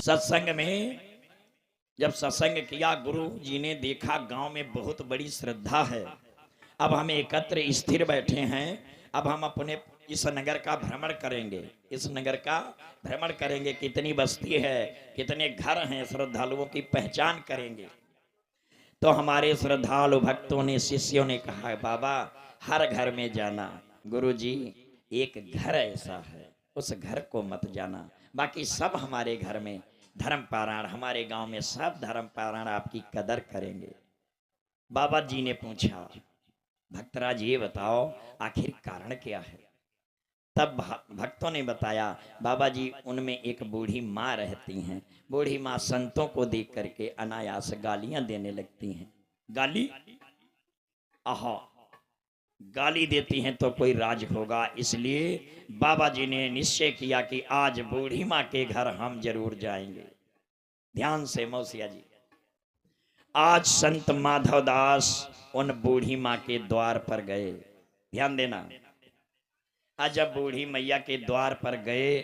सत्संग में जब सत्संग किया, गुरु जी ने देखा गांव में बहुत बड़ी श्रद्धा है। अब हम एकत्र स्थिर बैठे हैं। अब हम अपने इस नगर का भ्रमण करेंगे। इस नगर का भ्रमण करेंगे, कितनी बस्ती है, कितने घर हैं, श्रद्धालुओं की पहचान करेंगे। तो हमारे श्रद्धालु भक्तों ने, शिष्यों ने कहा, बाबा हर घर में जाना। गुरु जी एक घर ऐसा है, उस घर को मत जाना, बाकी सब हमारे घर में धर्म पारायण, हमारे गांव में सब धर्म पारायण आपकी कदर करेंगे। बाबा जी ने पूछा, भक्तराज ये बताओ आखिर कारण क्या है। तब भक्तों ने बताया, बाबा जी उनमें एक बूढ़ी माँ रहती हैं। बूढ़ी माँ संतों को देख करके अनायास गालियां देने लगती हैं। गाली, आहा, गाली देती हैं तो कोई राज होगा। इसलिए बाबा जी ने निश्चय किया कि आज बूढ़ी माँ के घर हम जरूर जाएंगे। ध्यान से मौसिया जी, आज संत माधव दास उन बूढ़ी माँ के द्वार पर गए। ध्यान देना, आज जब बूढ़ी मैया के द्वार पर गए,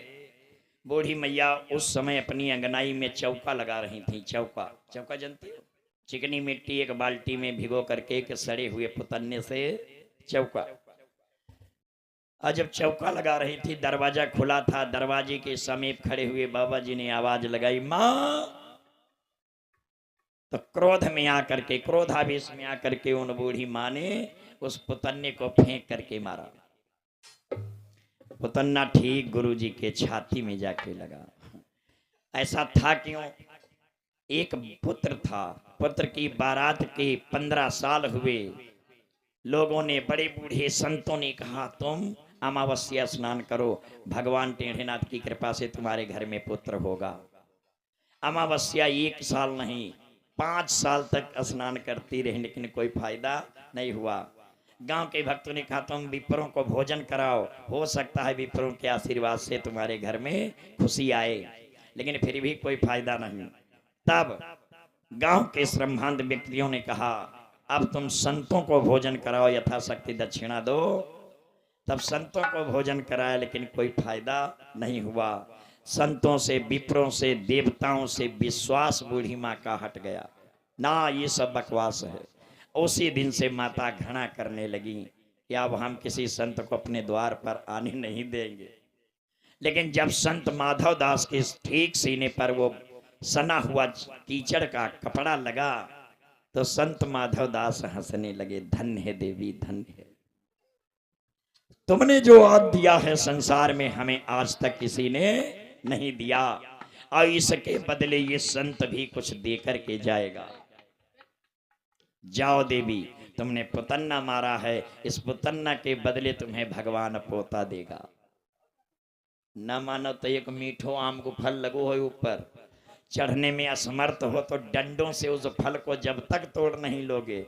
बूढ़ी मैया उस समय अपनी अंगनाई में चौका लगा रही थी। चौका, चौका जानती हो, चिकनी मिट्टी एक बाल्टी में भिगो करके एक सड़े हुए पुतन्ने से चौका। आज जब चौका लगा रही थी, दरवाजा खुला था। दरवाजे के समीप खड़े हुए बाबा जी ने आवाज लगाई, माँ। तो क्रोध में आकर के, क्रोधावेश में आकर के उन बूढ़ी माँ ने उस पुतन्ने को फेंक करके मारा। पुतन्ना ठीक गुरुजी के छाती में जाके लगा। ऐसा था क्यों? एक पुत्र था, पुत्र की बारात के 15 साल हुए। लोगों ने, बड़े बूढ़े संतों ने कहा, तुम अमावस्या स्नान करो, भगवान टेढ़ेनाथ की कृपा से तुम्हारे घर में पुत्र होगा। अमावस्या 1 साल नहीं 5 साल तक स्नान करती रही, लेकिन कोई फायदा नहीं हुआ। गांव के भक्तों ने कहा, तुम विप्रों को भोजन कराओ, हो सकता है विप्रों के आशीर्वाद से तुम्हारे घर में खुशी आए, लेकिन फिर भी कोई फायदा नहीं। तब गांव के श्रमहांत व्यक्तियों ने कहा, अब तुम संतों को भोजन कराओ, यथाशक्ति दक्षिणा दो। तब संतों को भोजन कराया, लेकिन कोई फायदा नहीं हुआ। संतों से, विप्रों से, देवताओं से विश्वास बूढ़ी माँ का हट गया। ना, ये सब बकवास है। उसी दिन से माता घृणा करने लगी कि अब हम किसी संत को अपने द्वार पर आने नहीं देंगे। लेकिन जब संत माधव दास के ठीक सीने पर वो सना हुआ कीचड़ का कपड़ा लगा, तो संत माधव दास हंसने लगे। धन्य है देवी, धन्य है, तुमने जो आज दिया है संसार में, हमें आज तक किसी ने नहीं दिया, और इसके बदले ये संत भी कुछ देकर के जाएगा। जाओ देवी, तुमने पुतन्ना मारा है, इस पुतन्ना के बदले तुम्हें भगवान पोता देगा। न मानो तो एक मीठो आम को फल लगो हो ऊपर, चढ़ने में असमर्थ हो तो डंडों से उस फल को जब तक तोड़ नहीं लोगे,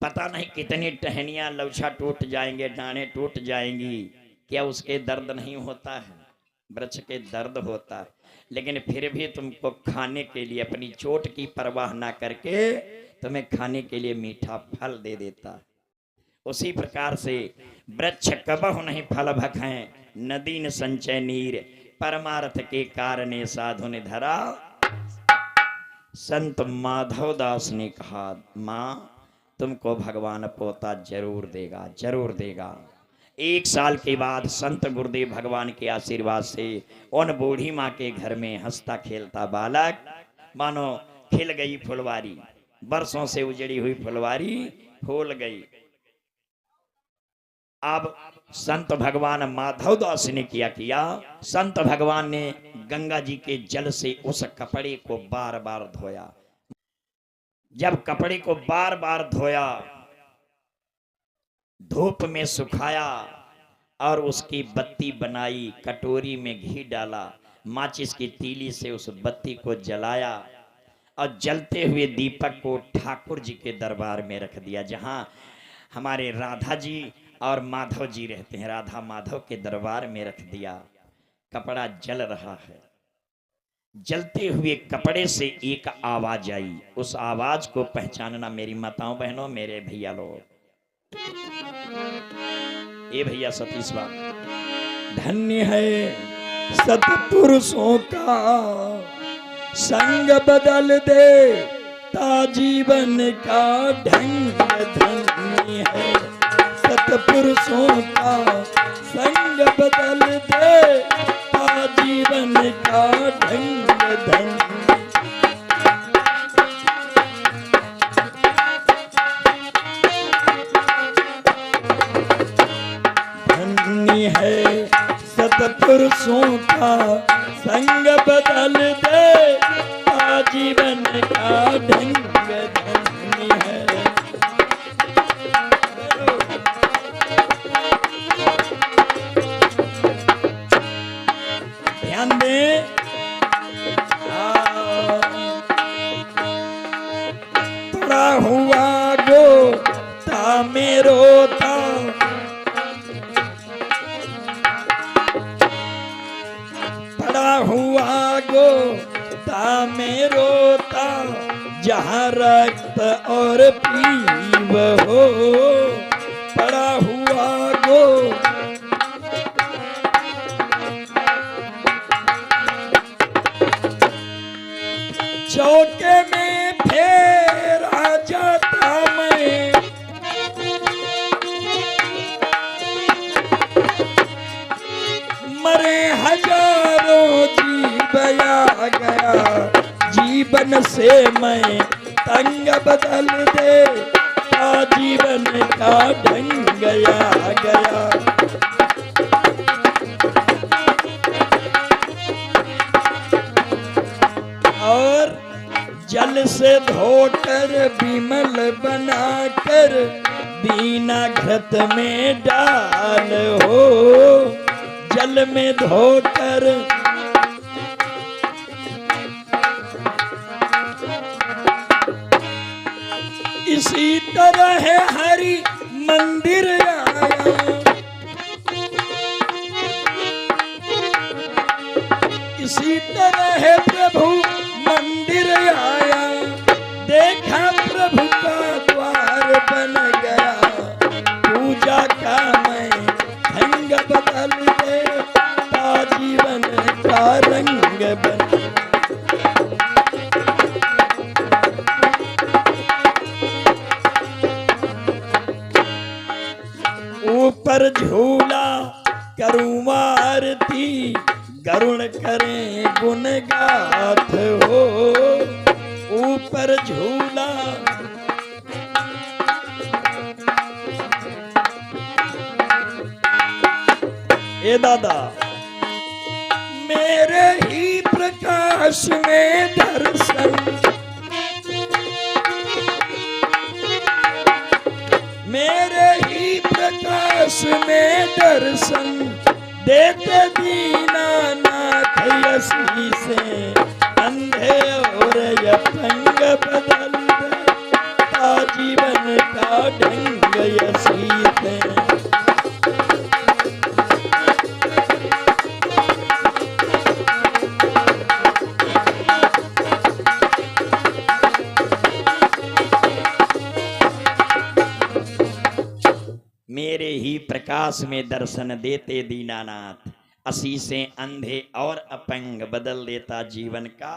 पता नहीं कितनी टहनियां लौछा टूट जाएंगे, डांडे टूट जाएंगी। क्या उसके दर्द नहीं होता है? वृक्ष के दर्द होता है, लेकिन फिर भी तुमको खाने के लिए, अपनी चोट की परवाह ना करके तुम्हें खाने के लिए मीठा फल दे देता। उसी प्रकार से वृक्ष कबहु नहीं फल भखें, नदी न संचय नीर, परमार्थ के कारणे साधु ने धरा। संत माधव दास ने कहा, माँ तुमको भगवान पोता जरूर देगा, जरूर देगा। 1 साल के बाद संत गुरुदेव भगवान के आशीर्वाद से उन बूढ़ी माँ के घर में हंसता खेलता बालक, मानो खिल गई फुलवारी, बरसों से उजड़ी हुई फुलवारी फूल गई। अब संत भगवान माधव दास ने किया, संत भगवान ने गंगा जी के जल से उस कपड़े को बार बार धोया। जब कपड़े को बार बार धोया, धूप में सुखाया और उसकी बत्ती बनाई, कटोरी में घी डाला, माचिस की तीली से उस बत्ती को जलाया और जलते हुए दीपक को ठाकुर जी के दरबार में रख दिया, जहां हमारे राधा जी और माधव जी रहते हैं। राधा माधव के दरबार में रख दिया। कपड़ा जल रहा है, जलते हुए कपड़े से एक आवाज आई। उस आवाज को पहचानना मेरी माताओं बहनों, मेरे भैया लोग, ये भैया सतीश बाबू, धन्य है सतपुरुषों का संग बदल दे ता जीवन का ढंग। धन्य है सतपुरुषों का संग बदल दे ता जीवन का ढंग। धन्य है सतपुरुषों का संग बदल दे जीवन का ढंग। धन्य है ध्यान दे पड़ा हुआ गोता में रोता हुआ गोता में रोता जहाँ रक्त और पीव हो। पड़ा हुआ गो चौके में फेरा जाता मैं मरे हजारों जीवया गया जीवन से मैं तंग बदल दे ता जीवन का ढंग गया गया। और जल से धोकर विमल बनाकर बिना घृत में डाल हो। जल में धोकर इसी तरह है हरि मंदिर आया। इसी तरह है प्रभु मंदिर आया। देखा प्रभु का द्वार बन गया पूजा का मैं ढंग बदल दे ता जीवन का रंग बन। ऊपर झूला करूं आरती गरुण करें गुण गाथ हो। ऊपर झूला ए दादा मेरे ही प्रकाश में दर्शन मेरे ही प्रकाश में दर्शन देते दीनानाथ यसी से अंधे और अपंग बदल दे ता जीवन का ढंग यसी से। मेरे ही प्रकाश में दर्शन देते दीनानाथ असी से अंधे और अपंग बदल देता जीवन का